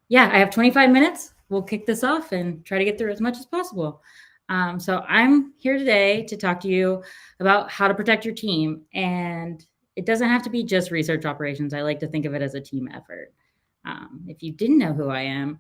Yeah, I have 25 minutes. We'll kick this off and try to get through as much as possible. So I'm here today to talk to you about how to protect your team. And it doesn't have to be just research operations. I like to think of it as a team effort. If you didn't know who I am,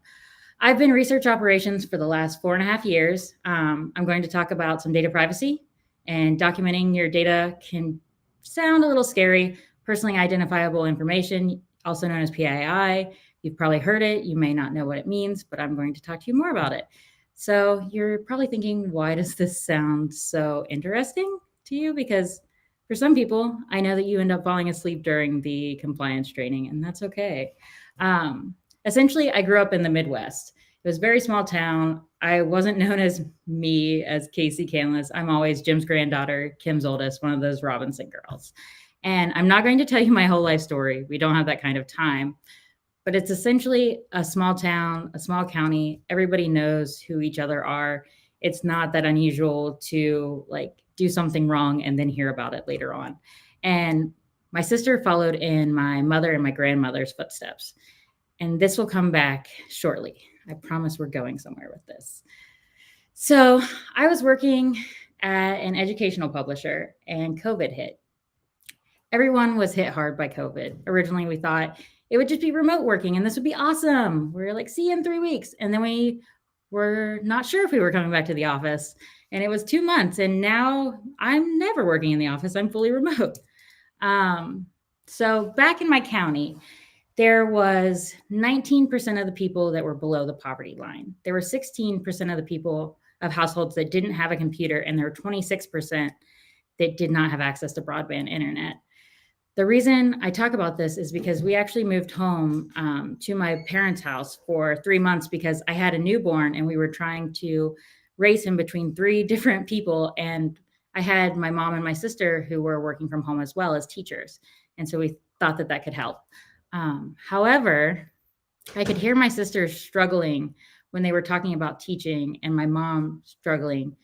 I've been research operations for the last 4.5 years. I'm going to talk about some data privacy, and documenting your data can sound a little scary. Personally identifiable information, also known as PII. You've probably heard it. You may not know what it means, but I'm going to talk to you more about it. So you're probably thinking, why does this sound so interesting to you? Because for some people, I know that you end up falling asleep during the compliance training, and that's okay. Um, Essentially, I grew up in the Midwest. It was a very small town. I wasn't known as me, as Kasey Canlas. I'm always Jim's granddaughter, Kim's oldest, one of those Robinson girls. And I'm not going to tell you my whole life story. We don't have that kind of time. But it's essentially a small town, a small county. Everybody knows who each other are. It's not that unusual to like do something wrong and then hear about it later on. And my sister followed in my mother and my grandmother's footsteps. And this will come back shortly. I promise we're going somewhere with this. So I was working at an educational publisher and COVID hit. Everyone was hit hard by COVID. Originally, we thought it would just be remote working and this would be awesome. We were like, see you in 3 weeks. And then we were not sure if we were coming back to the office. And it was 2 months. And now I'm never working in the office. I'm fully remote. So back in my county, there was 19% of the people that were below the poverty line. There were 16% of the people of households that didn't have a computer, and there were 26% that did not have access to broadband internet. The reason I talk about this is because we actually moved home to my parents' house for 3 months because I had a newborn and we were trying to raise him between 3 different people. And I had my mom and my sister who were working from home as well as teachers. And so we thought that that could help. However, I could hear my sisters struggling when they were talking about teaching and my mom struggling.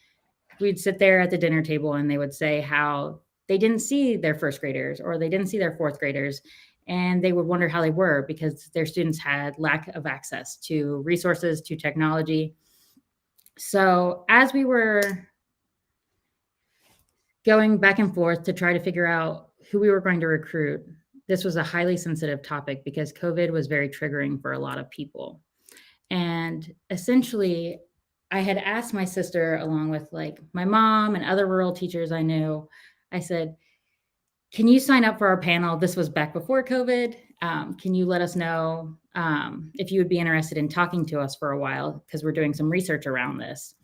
We'd sit there at the dinner table and they would say how they didn't see their first graders or they didn't see their fourth graders. And they would wonder how they were because their students had lack of access to resources, to technology. So as we were going back and forth to try to figure out who we were going to recruit, this was a highly sensitive topic because COVID was very triggering for a lot of people. And essentially, I had asked my sister, along with like my mom and other rural teachers I knew, I said, can you sign up for our panel? This was back before COVID. Can you let us know if you would be interested in talking to us for a while? Because we're doing some research around this.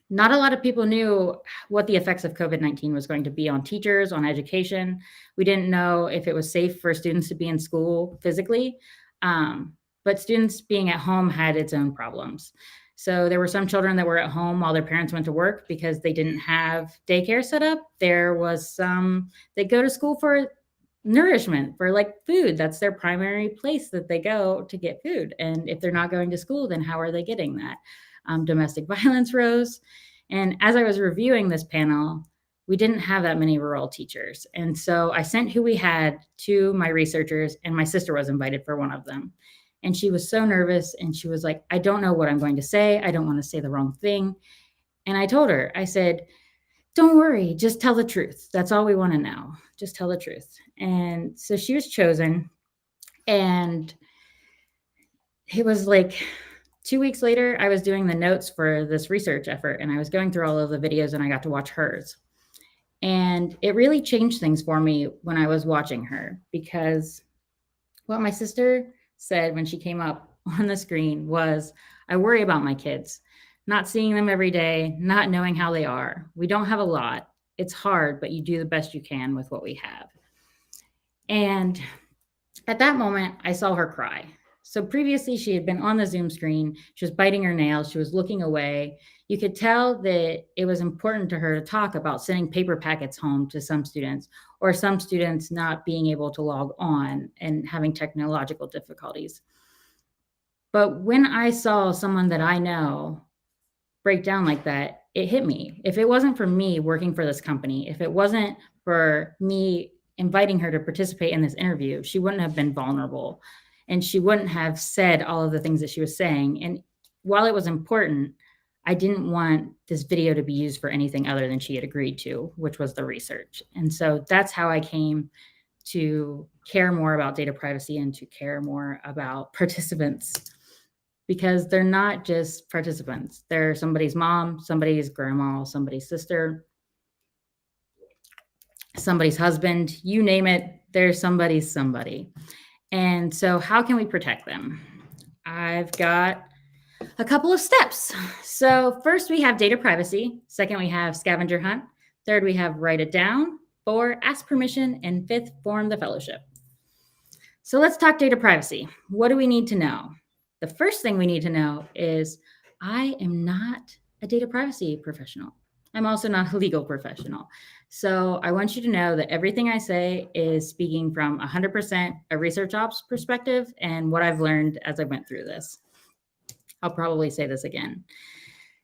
Not a lot of people knew what the effects of COVID-19 was going to be on teachers, on education. We didn't know if it was safe for students to be in school physically, but students being at home had its own problems. So there were some children that were at home while their parents went to work because they didn't have daycare set up. There was some that go to school for nourishment, for like food. That's their primary place that they go to get food. And if they're not going to school, then how are they getting that? Domestic violence rose. And as I was reviewing this panel, we didn't have that many rural teachers. And so I sent who we had to my researchers, and my sister was invited for one of them. And she was so nervous and she was like, I don't know what I'm going to say. I don't want to say the wrong thing. And I told her, I said, don't worry, just tell the truth. That's all we want to know. Just tell the truth. And so she was chosen. And it was like 2 weeks later, I was doing the notes for this research effort and I was going through all of the videos and I got to watch hers. And it really changed things for me when I was watching her because what my sister said when she came up on the screen was, I worry about my kids, not seeing them every day, not knowing how they are. We don't have a lot. It's hard, but you do the best you can with what we have. And at that moment, I saw her cry. So previously, she had been on the Zoom screen. She was biting her nails. She was looking away. You could tell that it was important to her to talk about sending paper packets home to some students or some students not being able to log on and having technological difficulties. But when I saw someone that I know break down like that, it hit me. If it wasn't for me working for this company, if it wasn't for me inviting her to participate in this interview, she wouldn't have been vulnerable. and she wouldn't have said all of the things that she was saying. And while it was important, I didn't want this video to be used for anything other than she had agreed to, which was the research. And so that's how I came to care more about data privacy and to care more about participants, because they're not just participants. They're somebody's mom, somebody's grandma, somebody's sister, somebody's husband, you name it, there's somebody's somebody. And so how can we protect them? I've got a couple of steps. So first we have data privacy. Second, we have scavenger hunt. Third, we have write it down. 4, ask permission. And 5th, form the fellowship. So let's talk data privacy. What do we need to know? The first thing we need to know is I am not a data privacy professional. I'm also not a legal professional. So I want you to know that everything I say is speaking from 100% a research ops perspective and what I've learned as I went through this. I'll probably say this again.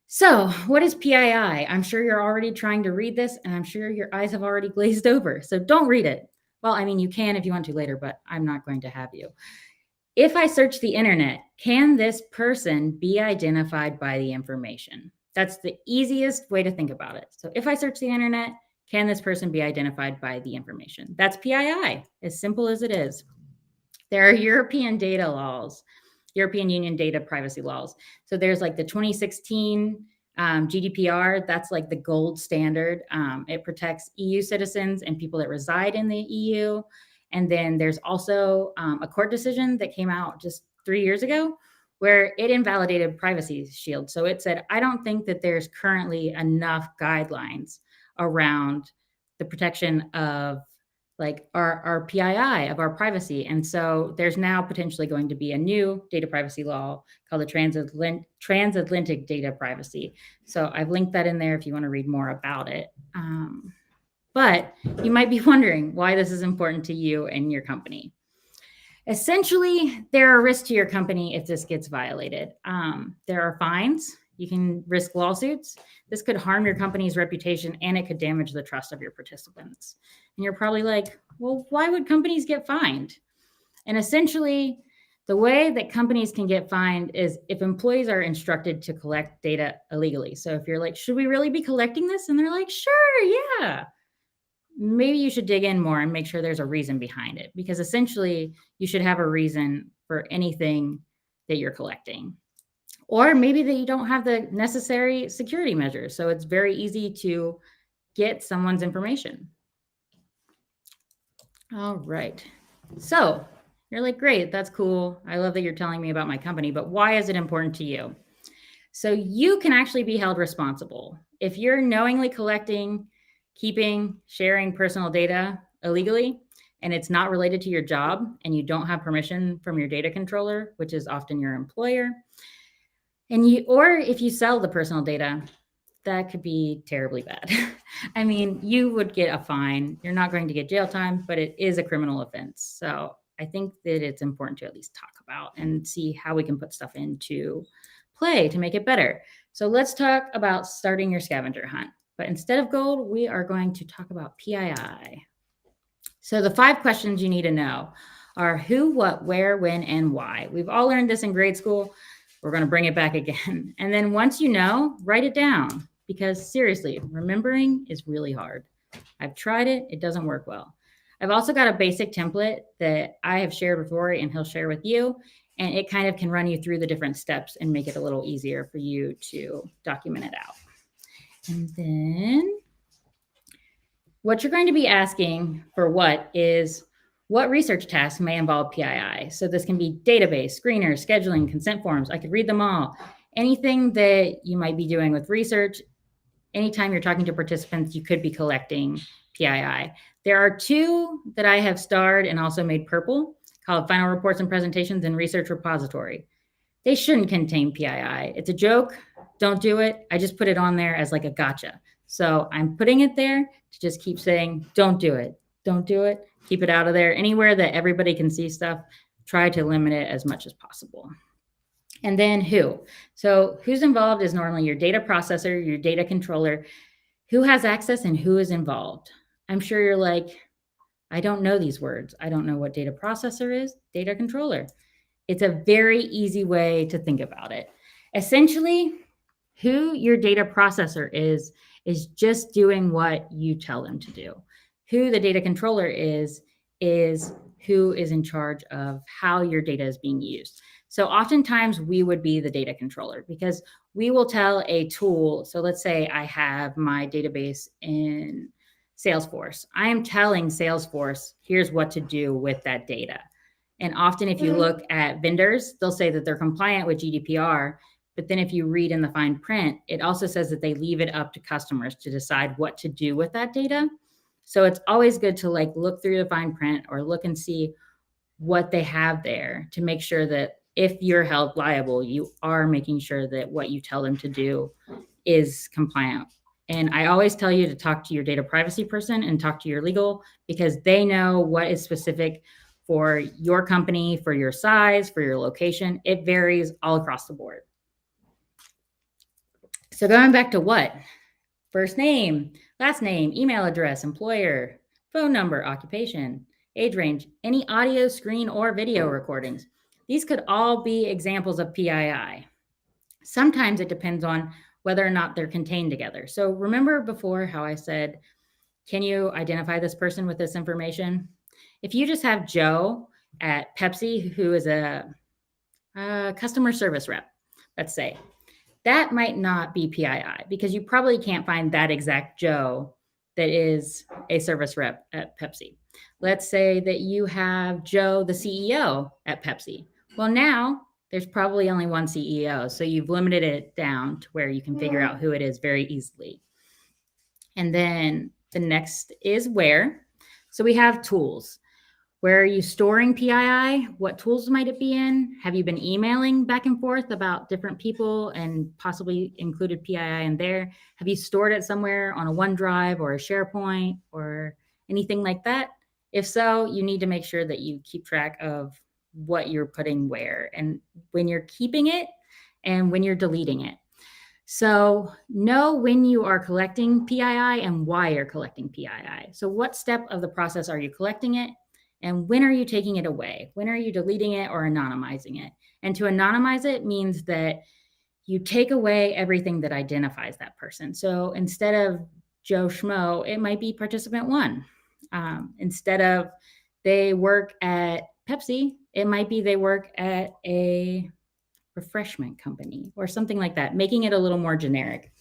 So what is PII? I'm sure you're already trying to read this, and I'm sure your eyes have already glazed over. So don't read it. Well, I mean, you can if you want to later, but I'm not going to have you. If I search the internet, can this person be identified by the information? That's the easiest way to think about it. So if I search the internet, can this person be identified by the information? That's PII, as simple as it is. There are European data laws, European Union data privacy laws. So there's like the 2016 GDPR, that's like the gold standard. It protects EU citizens and people that reside in the EU. And then there's also a court decision that came out just 3 years ago where it invalidated Privacy Shield. So it said, I don't think that there's currently enough guidelines around the protection of like our PII, of our privacy. And so there's now potentially going to be a new data privacy law called the Transatlantic Data Privacy. So I've linked that in there if you want to read more about it. But you might be wondering why this is important to you and your company. Essentially, there are risks to your company if this gets violated. There are fines. You can risk lawsuits. This could harm your company's reputation and it could damage the trust of your participants. And you're probably like, well, why would companies get fined? And essentially, the way that companies can get fined is if employees are instructed to collect data illegally. So if you're like, should we really be collecting this? And they're like, sure, yeah. Maybe you should dig in more and make sure there's a reason behind it, because essentially you should have a reason for anything that you're collecting. Or maybe that you don't have the necessary security measures. So it's very easy to get someone's information. All right. So you're like, great, that's cool. I love that you're telling me about my company, but why is it important to you? So you can actually be held responsible. If you're knowingly collecting, keeping, sharing personal data illegally, and it's not related to your job, and you don't have permission from your data controller, which is often your employer, or if you sell the personal data, that could be terribly bad. I mean, you would get a fine. You're not going to get jail time, but it is a criminal offense. So I think that it's important to at least talk about and see how we can put stuff into play to make it better. So let's talk about starting your scavenger hunt. But instead of gold, we are going to talk about PII. So the 5 questions you need to know are who, what, where, when, and why. We've all learned this in grade school. We're going to bring it back again. And then once you know, write it down, because seriously, remembering is really hard. I've tried it. It doesn't work well. I've also got a basic template that I have shared with Rory and he'll share with you. And it kind of can run you through the different steps and make it a little easier for you to document it out. And then what you're going to be asking for what research tasks may involve PII. So this can be database, screeners, scheduling, consent forms. I could read them all. Anything that you might be doing with research, anytime you're talking to participants, you could be collecting PII. There are 2 that I have starred and also made purple called Final Reports and Presentations and Research Repository. They shouldn't contain PII. It's a joke. Don't do it. I just put it on there as like a gotcha. So I'm putting it there to just keep saying, don't do it. Don't do it. Keep it out of there. Anywhere that everybody can see stuff, try to limit it as much as possible. And then who? So who's involved is normally your data processor, your data controller, who has access and who is involved. I'm sure you're like, I don't know these words. I don't know what data processor is, data controller. It's a very easy way to think about it. Essentially, who your data processor is just doing what you tell them to do. Who the data controller is who is in charge of how your data is being used. So oftentimes we would be the data controller because we will tell a tool. So let's say I have my database in Salesforce. I am telling Salesforce, here's what to do with that data. And often, if you look at vendors, they'll say that they're compliant with GDPR. But then if you read in the fine print, it also says that they leave it up to customers to decide what to do with that data. So it's always good to like look through the fine print or look and see what they have there to make sure that if you're held liable, you are making sure that what you tell them to do is compliant. And I always tell you to talk to your data privacy person and talk to your legal because they know what is specific for your company, for your size, for your location. It varies all across the board. So going back to what? First name, last name, email address, employer, phone number, occupation, age range, any audio, screen, or video recordings. These could all be examples of PII. Sometimes it depends on whether or not they're contained together. So remember before how I said, can you identify this person with this information? If you just have Joe at Pepsi, who is a customer service rep, let's say, that might not be PII because you probably can't find that exact Joe that is a service rep at Pepsi. Let's say that you have Joe, the CEO at Pepsi. Well, now there's probably only one CEO. So you've limited it down to where you can figure out who it is very easily. And then the next is where. So we have tools. Where are you storing PII? What tools might it be in? Have you been emailing back and forth about different people and possibly included PII in there? Have you stored it somewhere on a OneDrive or a SharePoint or anything like that? If so, you need to make sure that you keep track of what you're putting where and when you're keeping it and when you're deleting it. So know when you are collecting PII and why you're collecting PII. So what step of the process are you collecting it? And when are you taking it away? When are you deleting it or anonymizing it? And to anonymize it means that you take away everything that identifies that person. So instead of Joe Schmo, it might be participant one. Instead of they work at Pepsi, it might be they work at a refreshment company or something like that, making it a little more generic.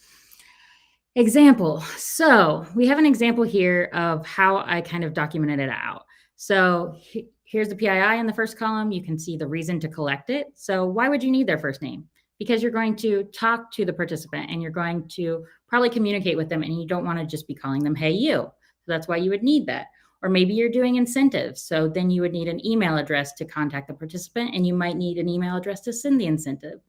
Example. So we have an example here of how I kind of documented it out. So here's the PII in the first column. You can see the reason to collect it. So why would you need their first name? Because you're going to talk to the participant and you're going to probably communicate with them and you don't want to just be calling them, hey, you. So that's why you would need that. Or maybe you're doing incentives. So then you would need an email address to contact the participant and you might need an email address to send the incentive.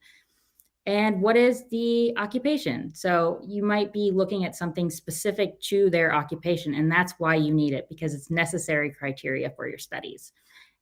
And what is the occupation? So you might be looking at something specific to their occupation, and that's why you need it because it's necessary criteria for your studies.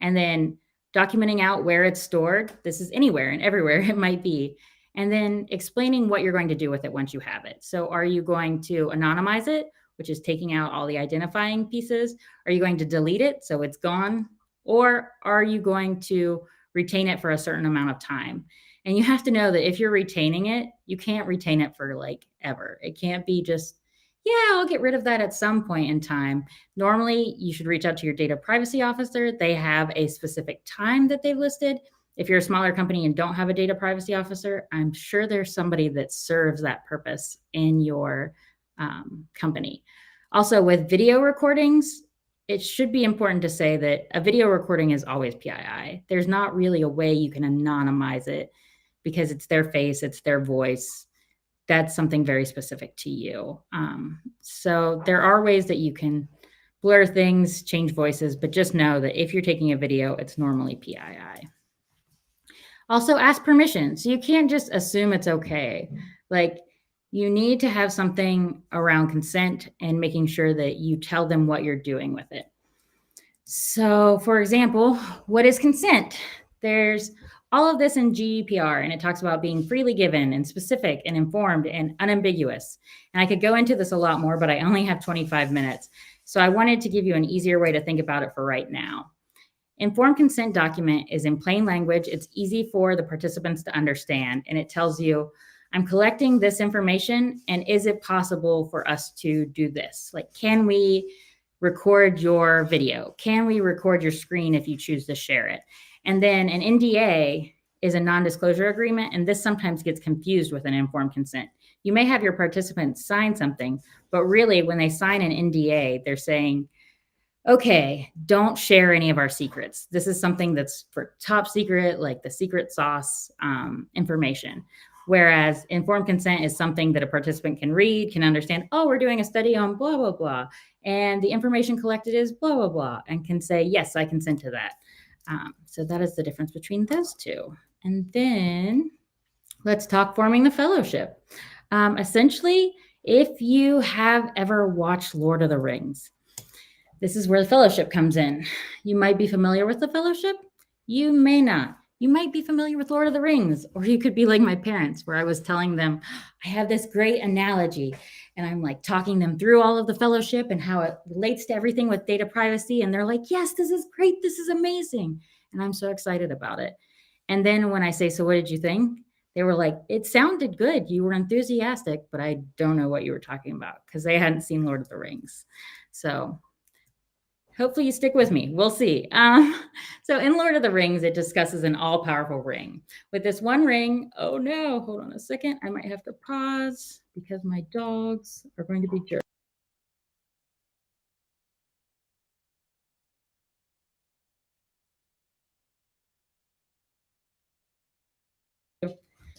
And then documenting out where it's stored. This is anywhere and everywhere it might be. And then explaining what you're going to do with it once you have it. So are you going to anonymize it, which is taking out all the identifying pieces? Are you going to delete it so it's gone? Or are you going to retain it for a certain amount of time? And you have to know that if you're retaining it, you can't retain it for like ever. It can't be just, yeah, I'll get rid of that at some point in time. Normally, you should reach out to your data privacy officer. They have a specific time that they've listed. If you're a smaller company and don't have a data privacy officer, I'm sure there's somebody that serves that purpose in your company. Also, with video recordings, it should be important to say that a video recording is always PII. There's not really a way you can anonymize it because it's their face, it's their voice. That's something very specific to you. So there are ways that you can blur things, change voices, but just know that if you're taking a video, it's normally PII. Also ask permission. So you can't just assume it's okay. Like you need to have something around consent and making sure that you tell them what you're doing with it. So for example, what is consent? There's all of this in GDPR, and it talks about being freely given and specific and informed and unambiguous. And I could go into this a lot more, but I only have 25 minutes. So I wanted to give you an easier way to think about it for right now. Informed consent document is in plain language. It's easy for the participants to understand, and it tells you, I'm collecting this information, and is it possible for us to do this? Like, can we record your video? Can we record your screen if you choose to share it? And then an NDA is a non-disclosure agreement, and this sometimes gets confused with an informed consent. You may have your participants sign something, but really when they sign an NDA, they're saying, okay, don't share any of our secrets. This is something that's for top secret, like the secret sauce information. Whereas informed consent is something that a participant can read, can understand, oh, we're doing a study on blah, blah, blah. And the information collected is blah, blah, blah, and can say, yes, I consent to that. So that is the difference between those two. And then let's talk forming the fellowship. Essentially, if you have ever watched Lord of the Rings, this is where the fellowship comes in. You might be familiar with the fellowship. You may not. You might be familiar with Lord of the Rings, or you could be like my parents, where I was telling them, I have this great analogy, and I'm like talking them through all of the fellowship and how it relates to everything with data privacy. And they're like, yes, this is great. This is amazing. And I'm so excited about it. And then when I say, so what did you think? They were like, it sounded good. You were enthusiastic, but I don't know what you were talking about, because they hadn't seen Lord of the Rings. So hopefully you stick with me. We'll see. So in Lord of the Rings, it discusses an all-powerful ring. With this one ring, oh no, hold on a second. I might have to pause because my dogs are going to be jerks.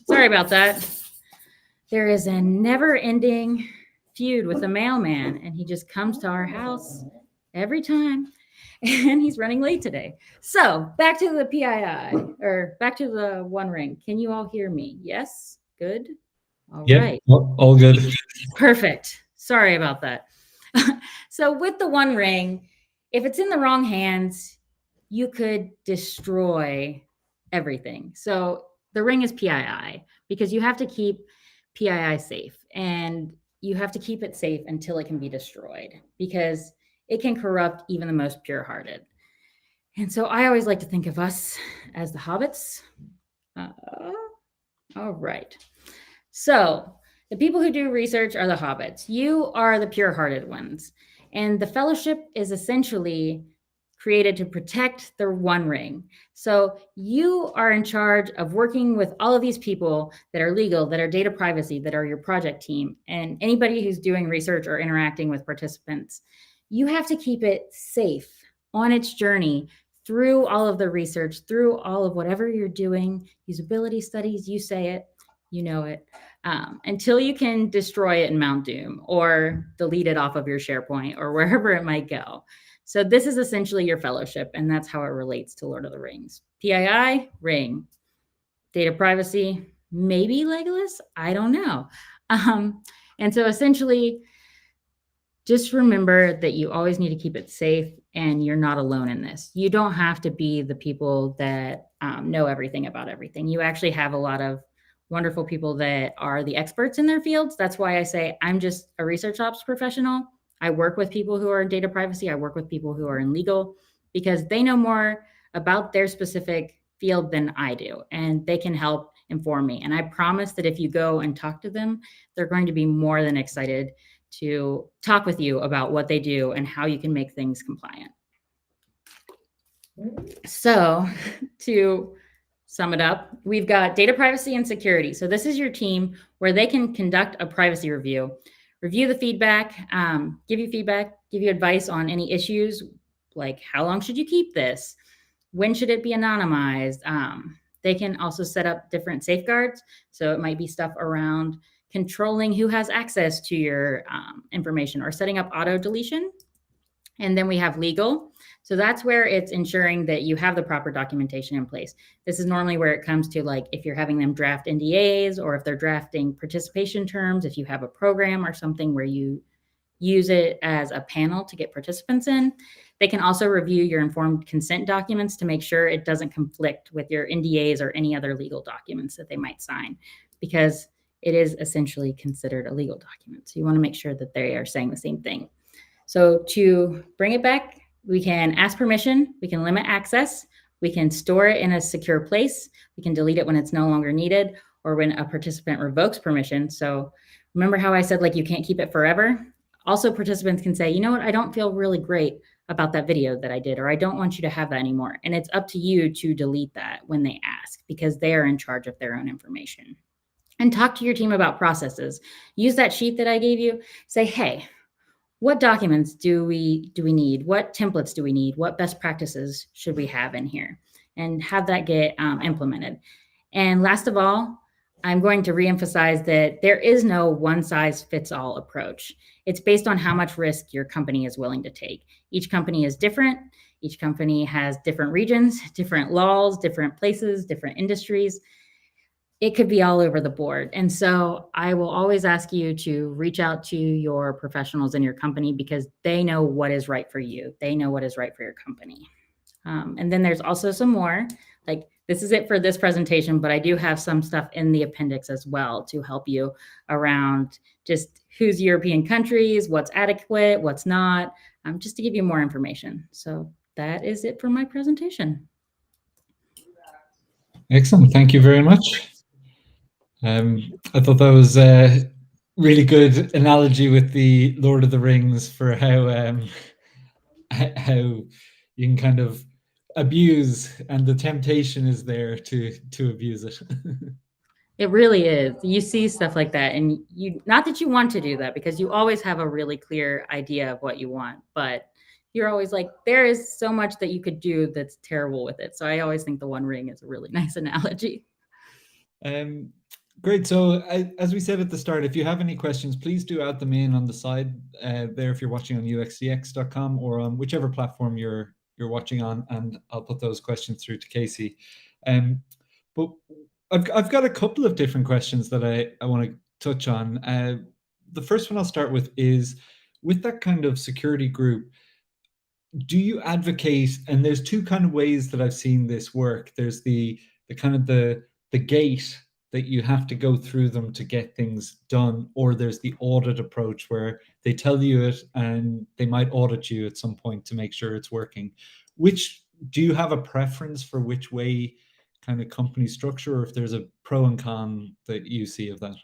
Sorry about that. There is a never-ending feud with the mailman, and he just comes to our house every time, and he's running late today. So back to the PII, or back to the one ring. Can you all hear me? Yes? Good? All right. All good. Perfect. Sorry about that. So with the one ring, if it's in the wrong hands, you could destroy everything. So the ring is PII, because you have to keep PII safe, and you have to keep it safe until it can be destroyed, because it can corrupt even the most pure-hearted. And so I always like to think of us as the hobbits. All right. So the people who do research are the hobbits. You are the pure-hearted ones. And the fellowship is essentially created to protect the one ring. So you are in charge of working with all of these people that are legal, that are data privacy, that are your project team, and anybody who's doing research or interacting with participants. You have to keep it safe on its journey through all of the research, through all of whatever you're doing, usability studies, you say it, you know it, until you can destroy it in Mount Doom or delete it off of your SharePoint or wherever it might go. So this is essentially your fellowship, and that's how it relates to Lord of the Rings. PII, ring. Data privacy, maybe Legolas, I don't know. And so essentially, just remember that you always need to keep it safe, and you're not alone in this. You don't have to be the people that know everything about everything. You actually have a lot of wonderful people that are the experts in their fields. That's why I say I'm just a research ops professional. I work with people who are in data privacy. I work with people who are in legal, because they know more about their specific field than I do, and they can help inform me. And I promise that if you go and talk to them, they're going to be more than excited to talk with you about what they do and how you can make things compliant. So to sum it up, we've got data privacy and security. So this is your team where they can conduct a privacy review the feedback, give you advice on any issues, like how long should you keep this? When should it be anonymized? They can also set up different safeguards. So it might be stuff around controlling who has access to your information, or setting up auto deletion. And then we have legal. So that's where it's ensuring that you have the proper documentation in place. This is normally where it comes to, like, if you're having them draft NDAs, or if they're drafting participation terms, if you have a program or something where you use it as a panel to get participants in. They can also review your informed consent documents to make sure it doesn't conflict with your NDAs or any other legal documents that they might sign, because it is essentially considered a legal document. So you want to make sure that they are saying the same thing. So to bring it back We can ask permission, we can limit access, we can store it in a secure place, we can delete it when it's no longer needed, or when a participant revokes permission. So remember how I said like you can't keep it forever? Also, participants can say, you know what, I don't feel really great about that video that I did, or I don't want you to have that anymore. And it's up to you to delete that when they ask, because they are in charge of their own information. And talk to your team about processes. Use that sheet that I gave you. Say, hey, what documents do we need? What templates do we need? What best practices should we have in here? And have that get implemented. And last of all, I'm going to reemphasize that there is no one size fits all approach. It's based on how much risk your company is willing to take. Each company is different. Each company has different regions, different laws, different places, different industries. It could be all over the board. And so I will always ask you to reach out to your professionals in your company because they know what is right for you. They know what is right for your company. And then there's also some more, like this is it for this presentation, but I do have some stuff in the appendix as well to help you around just who's European countries, what's adequate, what's not, just to give you more information. So that is it for my presentation. Excellent. Thank you very much. I thought that was a really good analogy with the Lord of the Rings for how you can kind of abuse, and the temptation is there to abuse it. It really is. You see stuff like that, and you not that you want to do that because you always have a really clear idea of what you want, but you're always like, there is so much that you could do that's terrible with it. So I always think the One Ring is a really nice analogy. Great. So as we said at the start, if you have any questions, please do add them in on the side there if you're watching on uxdx.com or on whichever platform you're watching on, and I'll put those questions through to Kasey. But I've got a couple of different questions that I want to touch on. The first one I'll start with is, with that kind of security group, do you advocate, and there's two kind of ways that I've seen this work. There's the kind of the gate that you have to go through them to get things done, or there's the audit approach where they tell you it and they might audit you at some point to make sure it's working. Which do you have a preference for which way kind of company structure, or if there's a pro and con that you see of that?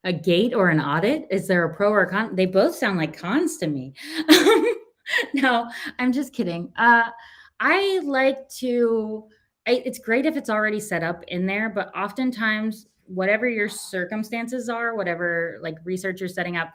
A gate or an audit? Is there a pro or a con? They both sound like cons to me. No, I'm just kidding. I like to, it's great if it's already set up in there, but oftentimes, whatever your circumstances are, whatever like research you're setting up,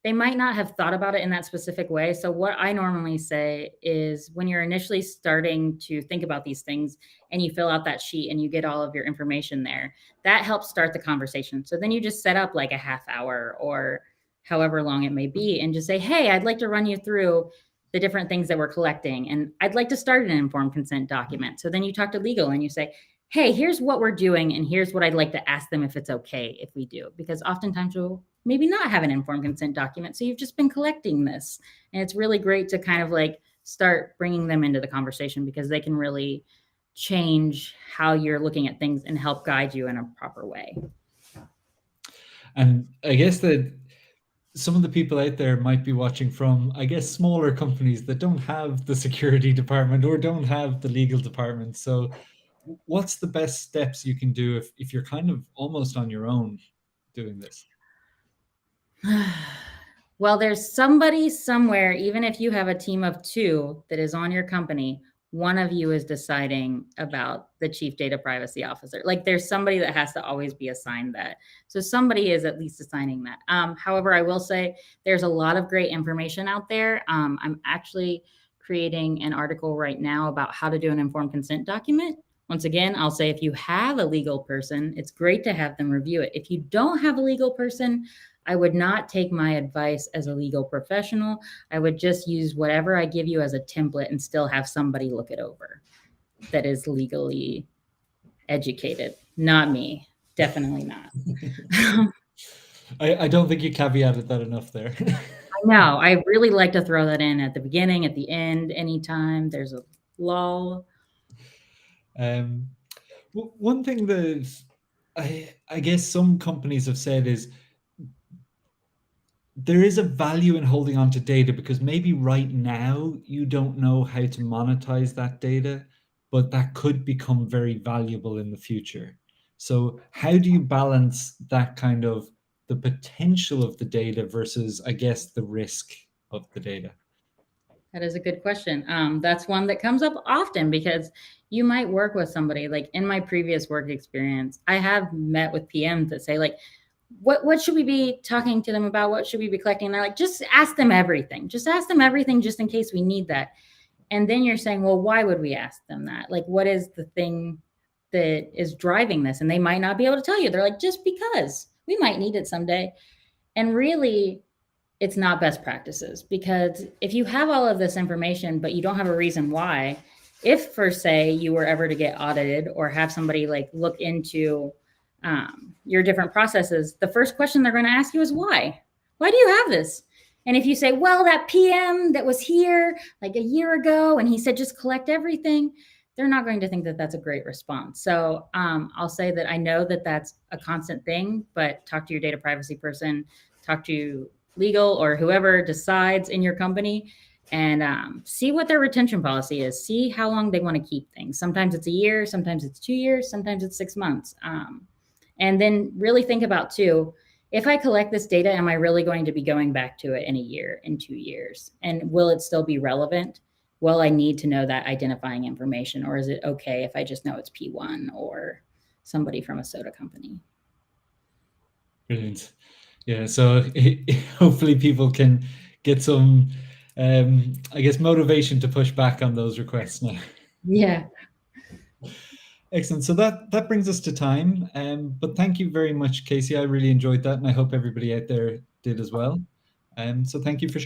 they might not have thought about it in that specific way. So, what I normally say is when you're initially starting to think about these things and you fill out that sheet and you get all of your information there, that helps start the conversation. So, then you just set up like a half hour or however long it may be and just say, hey, I'd like to run you through the different things that we're collecting. And I'd like to start an informed consent document. So, then you talk to legal and you say, hey, here's what we're doing, and here's what I'd like to ask them if it's okay if we do. Because oftentimes you'll maybe not have an informed consent document. So you've just been collecting this. And it's really great to kind of like start bringing them into the conversation because they can really change how you're looking at things and help guide you in a proper way. And I guess that some of the people out there might be watching from, I guess, smaller companies that don't have the security department or don't have the legal department. So what's the best steps you can do if you're kind of almost on your own doing this? Well, there's somebody somewhere, even if you have a team of 2 that is on your company, one of you is deciding about the chief data privacy officer. Like there's somebody that has to always be assigned that. So somebody is at least assigning that. However, I will say there's a lot of great information out there. I'm actually creating an article right now about how to do an informed consent document. Once again, I'll say if you have a legal person, it's great to have them review it. If you don't have a legal person, I would not take my advice as a legal professional. I would just use whatever I give you as a template and still have somebody look it over that is legally educated. Not me. Definitely not. I don't think you caveated that enough there. I know. I really like to throw that in at the beginning, at the end, anytime there's a lull. One thing that I guess some companies have said is there is a value in holding on to data because maybe right now you don't know how to monetize that data, but that could become very valuable in the future. So how do you balance that kind of the potential of the data versus, I guess, the risk of the data? That is a good question. That's one that comes up often because you might work with somebody. Like in my previous work experience, I have met with PMs that say, like, what should we be talking to them about? What should we be collecting? And they're like, just ask them everything. Just ask them everything just in case we need that. And then you're saying, well, why would we ask them that? Like, what is the thing that is driving this? And they might not be able to tell you. They're like, just because we might need it someday. And really, it's not best practices, because if you have all of this information but you don't have a reason why, if for say you were ever to get audited or have somebody like look into your different processes, the first question they're going to ask you is why do you have this? And if you say, well, that PM that was here like a year ago and he said just collect everything, they're not going to think that that's a great response. So I'll say that I know that that's a constant thing, but talk to your data privacy person, talk to legal or whoever decides in your company, and see what their retention policy is. See how long they want to keep things. Sometimes it's a year, sometimes it's 2 years, sometimes it's 6 months. And then really think about too, if I collect this data, am I really going to be going back to it in a year, in 2 years? And will it still be relevant? Well, I need to know that identifying information, or is it okay if I just know it's P1 or somebody from a soda company? Brilliant. Yeah, so hopefully people can get some, I guess, motivation to push back on those requests now. Yeah. Excellent. So that brings us to time. But thank you very much, Kasey. I really enjoyed that, and I hope everybody out there did as well. So thank you for sharing.